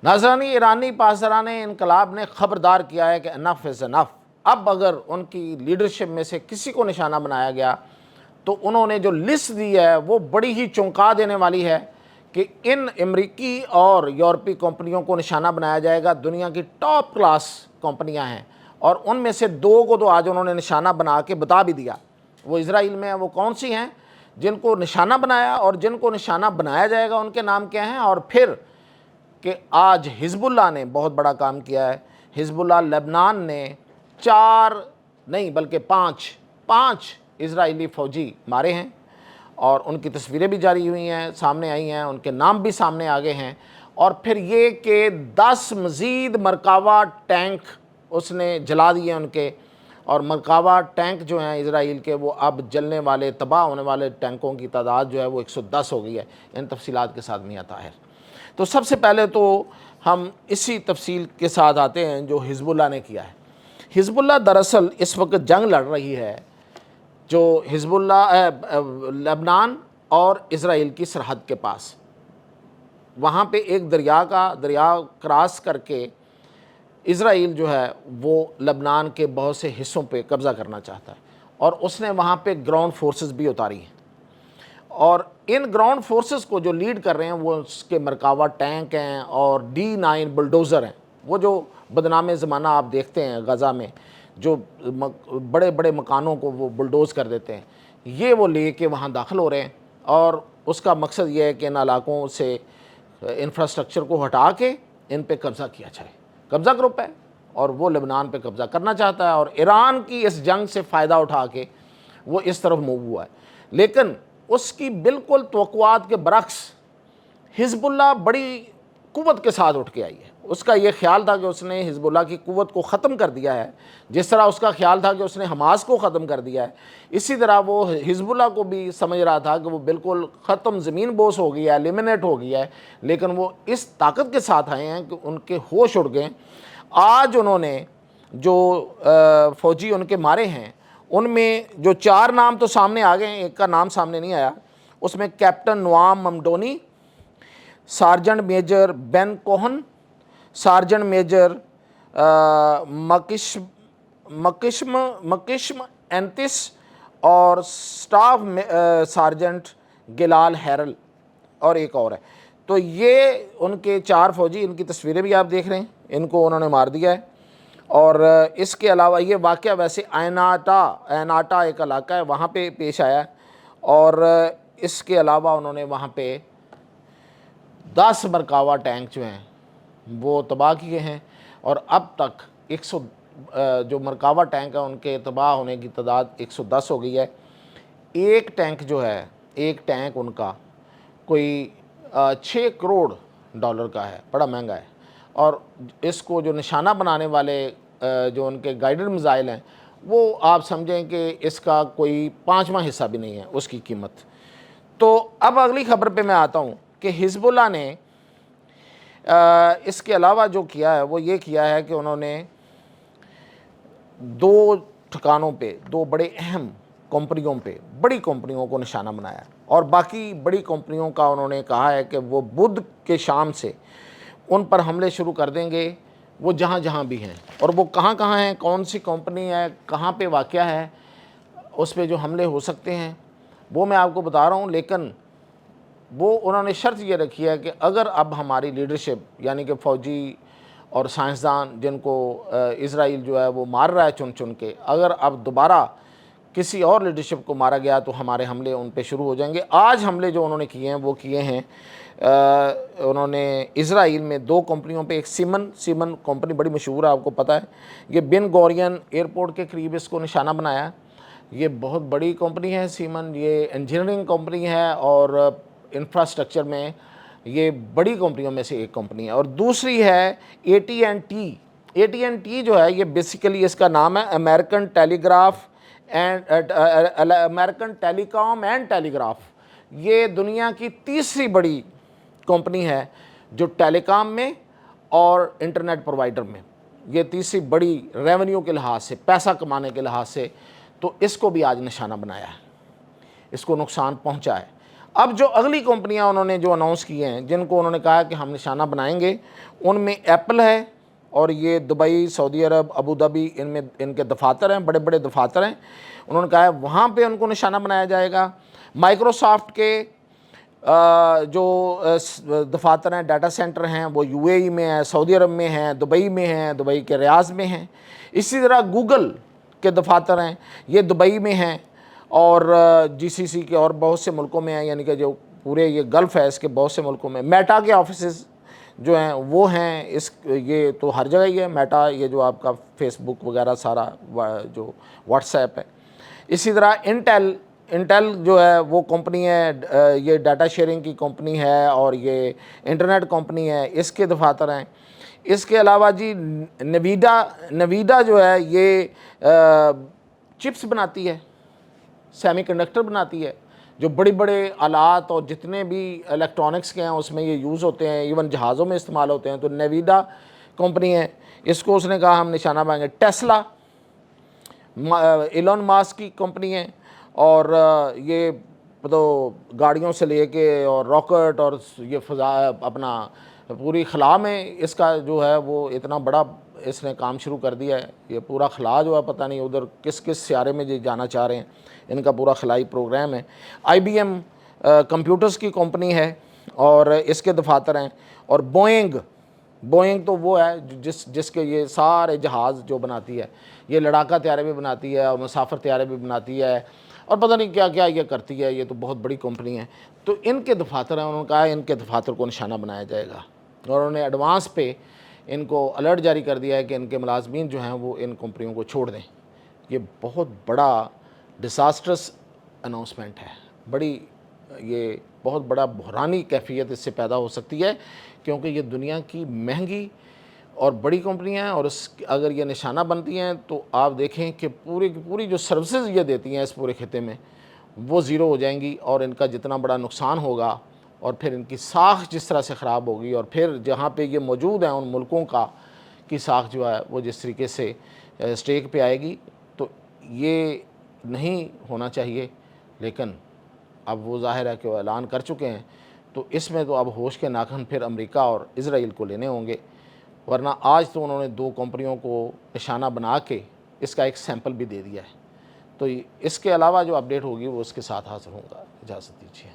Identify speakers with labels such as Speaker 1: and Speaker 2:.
Speaker 1: ناظرانی ایرانی پاسداران انقلاب نے خبردار کیا ہے کہ انف از انف. اب اگر ان کی لیڈرشپ میں سے کسی کو نشانہ بنایا گیا تو انہوں نے جو لسٹ دی ہے وہ بڑی ہی چونکا دینے والی ہے کہ ان امریکی اور یورپی کمپنیوں کو نشانہ بنایا جائے گا. دنیا کی ٹاپ کلاس کمپنیاں ہیں اور ان میں سے دو کو تو آج انہوں نے نشانہ بنا کے بتا بھی دیا. وہ اسرائیل میں ہیں. وہ کون سی ہیں جن کو نشانہ بنایا اور جن کو نشانہ بنایا جائے گا ان کے نام کیا ہیں؟ اور پھر کہ آج حزب اللہ نے بہت بڑا کام کیا ہے. حزب اللہ لبنان نے 4 نہیں بلکہ 5 اسرائیلی فوجی مارے ہیں اور ان کی تصویریں بھی جاری ہوئی ہیں، سامنے آئی ہیں، ان کے نام بھی سامنے آگے ہیں. اور پھر یہ کہ 10 مزید مرکاوا ٹینک اس نے جلا دیے ان کے، اور مرکاوا ٹینک جو ہیں اسرائیل کے وہ اب جلنے والے تباہ ہونے والے ٹینکوں کی تعداد جو ہے وہ 110 ہو گئی ہے. ان تفصیلات کے ساتھ میاں طاہر. تو سب سے پہلے تو ہم اسی تفصیل کے ساتھ آتے ہیں جو حزب اللہ نے کیا ہے. حزب اللہ دراصل اس وقت جنگ لڑ رہی ہے جو حزب اللہ لبنان اور اسرائیل کی سرحد کے پاس. وہاں پہ ایک دریا کراس کر کے اسرائیل جو ہے وہ لبنان کے بہت سے حصوں پہ قبضہ کرنا چاہتا ہے اور اس نے وہاں پہ گراؤنڈ فورسز بھی اتاری ہیں. اور ان گراؤنڈ فورسز کو جو لیڈ کر رہے ہیں وہ اس کے مرکاوا ٹینک ہیں اور D9 بلڈوزر ہیں. وہ جو بدنام زمانہ آپ دیکھتے ہیں غزہ میں جو بڑے بڑے مکانوں کو وہ بلڈوز کر دیتے ہیں، یہ وہ لے کے وہاں داخل ہو رہے ہیں. اور اس کا مقصد یہ ہے کہ ان علاقوں سے انفراسٹرکچر کو ہٹا کے ان پہ قبضہ کیا جائے. قبضہ گروپ ہے اور وہ لبنان پہ قبضہ کرنا چاہتا ہے اور ایران کی اس جنگ سے فائدہ اٹھا کے وہ اس طرف موو ہوا ہے. لیکن اس کی بالکل توقعات کے برعکس حزب اللہ بڑی قوت کے ساتھ اٹھ کے آئی ہے. اس کا یہ خیال تھا کہ اس نے حزب اللہ کی قوت کو ختم کر دیا ہے، جس طرح اس کا خیال تھا کہ اس نے حماس کو ختم کر دیا ہے. اسی طرح وہ حزب اللہ کو بھی سمجھ رہا تھا کہ وہ بالکل ختم، زمین بوس ہو گیا ہے، ایلیمنیٹ ہو گیا ہے. لیکن وہ اس طاقت کے ساتھ آئے ہیں کہ ان کے ہوش اڑ گئے. آج انہوں نے جو فوجی ان کے مارے ہیں ان میں جو 4 نام تو سامنے آ گئے ہیں، ایک کا نام سامنے نہیں آیا. اس میں کیپٹن نوام ممڈونی، سارجنٹ میجر بین کوہن، سارجنٹ میجر مکشم اینتس اور سٹاف سارجنٹ گلال ہیرل اور ایک اور ہے. تو یہ ان کے 4 فوجی، ان کی تصویریں بھی آپ دیکھ رہے ہیں، ان کو انہوں نے مار دیا ہے. اور اس کے علاوہ یہ واقعہ ویسے ایناٹا ایک علاقہ ہے وہاں پہ پیش آیا ہے. اور اس کے علاوہ انہوں نے وہاں پہ 10 مرکاوا ٹینک جو ہیں وہ تباہ کیے ہیں. اور اب تک 100 جو مرکاوا ٹینک ہیں ان کے تباہ ہونے کی تعداد 110 ہو گئی ہے. ایک ٹینک جو ہے، ایک ٹینک ان کا کوئی 6 کروڑ ڈالر کا ہے، بڑا مہنگا ہے. اور اس کو جو نشانہ بنانے والے جو ان کے گائیڈڈ میزائل ہیں وہ آپ سمجھیں کہ اس کا کوئی 5واں حصہ بھی نہیں ہے اس کی قیمت. تو اب اگلی خبر پہ میں آتا ہوں کہ حزب اللہ نے اس کے علاوہ جو کیا ہے وہ یہ کیا ہے کہ انہوں نے 2 ٹھکانوں پہ، 2 بڑے اہم کمپنیوں پہ، بڑی کمپنیوں کو نشانہ بنایا اور باقی بڑی کمپنیوں کا انہوں نے کہا ہے کہ وہ بدھ کے شام سے ان پر حملے شروع کر دیں گے، وہ جہاں جہاں بھی ہیں. اور وہ کہاں کہاں ہیں، کون سی کمپنی ہے، کہاں پہ واقع ہے، اس پہ جو حملے ہو سکتے ہیں وہ میں آپ کو بتا رہا ہوں. لیکن وہ انہوں نے شرط یہ رکھی ہے کہ اگر اب ہماری لیڈرشپ یعنی کہ فوجی اور سائنسدان جن کو اسرائیل جو ہے وہ مار رہا ہے چن چن کے، اگر اب دوبارہ کسی اور لیڈرشپ کو مارا گیا تو ہمارے حملے ان پہ شروع ہو جائیں گے. آج حملے جو انہوں نے کیے ہیں وہ کیے ہیں انہوں نے اسرائیل میں 2 کمپنیوں پہ. ایک سیمن کمپنی بڑی مشہور ہے، آپ کو پتہ ہے، یہ بن گورین ایئرپورٹ کے قریب اس کو نشانہ بنایا. یہ بہت بڑی کمپنی ہے سیمن، یہ انجینئرنگ کمپنی ہے اور انفراسٹرکچر میں یہ بڑی کمپنیوں میں سے ایک کمپنی ہے. اور دوسری ہے AT&T. AT&T جو ہے یہ بیسیکلی اس کا نام ہے American telecom and telegraph. یہ دنیا کی تیسری بڑی کمپنی ہے جو ٹیلی کام میں اور انٹرنیٹ پرووائڈر میں، یہ تیسری بڑی ریونیو کے لحاظ سے، پیسہ کمانے کے لحاظ سے. تو اس کو بھی آج نشانہ بنایا ہے، اس کو نقصان پہنچا ہے. اب جو اگلی کمپنیاں انہوں نے جو اناؤنس کی ہیں جن کو انہوں نے کہا کہ ہم نشانہ بنائیں گے، ان میں ایپل ہے، اور یہ دبئی، سعودی عرب، ابوظہبی، ان کے دفاتر ہیں، بڑے بڑے دفاتر ہیں، انہوں نے کہا ہے وہاں پہ ان کو نشانہ بنایا جائے گا۔ مائکروسافٹ کے جو دفاتر ہیں، ڈیٹا سینٹر ہیں، وہ UAE میں ہیں، سعودی عرب میں ہیں، دبئی میں ہیں، دبئی کے ریاض میں ہیں۔ اسی طرح گوگل کے دفاتر ہیں، یہ دبئی میں ہیں، اور GCC کے اور بہت سے ملکوں میں ہیں، یعنی کہ جو پورے یہ گلف ہے اس کے بہت سے ملکوں میں۔ میٹا کے آفیسز جو ہیں وہ ہیں یہ تو ہر جگہ ہی ہے، میٹا، یہ جو آپ کا فیس بک وغیرہ سارا جو واٹس ایپ ہے۔ اسی طرح انٹیل جو ہے وہ کمپنی ہے، یہ ڈیٹا شیئرنگ کی کمپنی ہے اور یہ انٹرنیٹ کمپنی ہے، اس کے دفاتر ہیں۔ اس کے علاوہ جی نویڈا جو ہے یہ چپس بناتی ہے، سیمی کنڈکٹر بناتی ہے، جو بڑی بڑے آلات اور جتنے بھی الیکٹرانکس کے ہیں اس میں یہ یوز ہوتے ہیں، ایون جہازوں میں استعمال ہوتے ہیں، تو نویڈا کمپنی ہے، اس کو اس نے کہا ہم نشانہ بنائیں گے۔ ٹیسلا ایلون ماسک کی کمپنی ہے، اور یہ تو گاڑیوں سے لے کے اور راکٹ اور یہ فضا اپنا پوری خلا میں اس کا جو ہے وہ اتنا بڑا اس نے کام شروع کر دیا ہے۔ یہ پورا خلا جو ہے پتہ نہیں ادھر کس کس سیارے میں یہ جانا چاہ رہے ہیں، ان کا پورا خلائی پروگرام ہے۔ IBM کمپیوٹرز کی کمپنی ہے اور اس کے دفاتر ہیں، اور بوئنگ تو وہ ہے جس کے یہ سارے جہاز جو بناتی ہے، یہ لڑاکا طیارے بھی بناتی ہے اور مسافر طیارے بھی بناتی ہے، اور پتہ نہیں کیا کیا یہ کرتی ہے، یہ تو بہت بڑی کمپنی ہے۔ تو ان کے دفاتر ہیں، انہوں نے کہا ان کے دفاتر کو نشانہ بنایا جائے گا، اور انہوں نے ایڈوانس پہ ان کو الرٹ جاری کر دیا ہے کہ ان کے ملازمین جو ہیں وہ ان کمپنیوں کو چھوڑ دیں۔ یہ بہت بڑا ڈیزاسٹرس اناؤنسمنٹ ہے، یہ بہت بڑا بحرانی کیفیت اس سے پیدا ہو سکتی ہے، کیونکہ یہ دنیا کی مہنگی اور بڑی کمپنیاں ہیں، اور اگر یہ نشانہ بنتی ہیں تو آپ دیکھیں کہ پوری کی پوری جو سروسز یہ دیتی ہیں اس پورے خطے میں وہ زیرو ہو جائیں گی، اور ان کا جتنا بڑا نقصان ہوگا، اور پھر ان کی ساکھ جس طرح سے خراب ہوگی، اور پھر جہاں پہ یہ موجود ہیں ان ملکوں کی ساکھ جو ہے وہ جس طریقے سے اسٹیک پہ آئے گی، تو یہ نہیں ہونا چاہیے۔ لیکن اب وہ ظاہر ہے کہ وہ اعلان کر چکے ہیں، تو اس میں تو اب ہوش کے ناخن پھر امریکہ اور اسرائیل کو لینے ہوں گے، ورنہ آج تو انہوں نے 2 کمپنیوں کو نشانہ بنا کے اس کا ایک سیمپل بھی دے دیا ہے۔ تو اس کے علاوہ جو اپڈیٹ ہوگی وہ اس کے ساتھ حاضر ہوں گا۔ اجازت دیجیے۔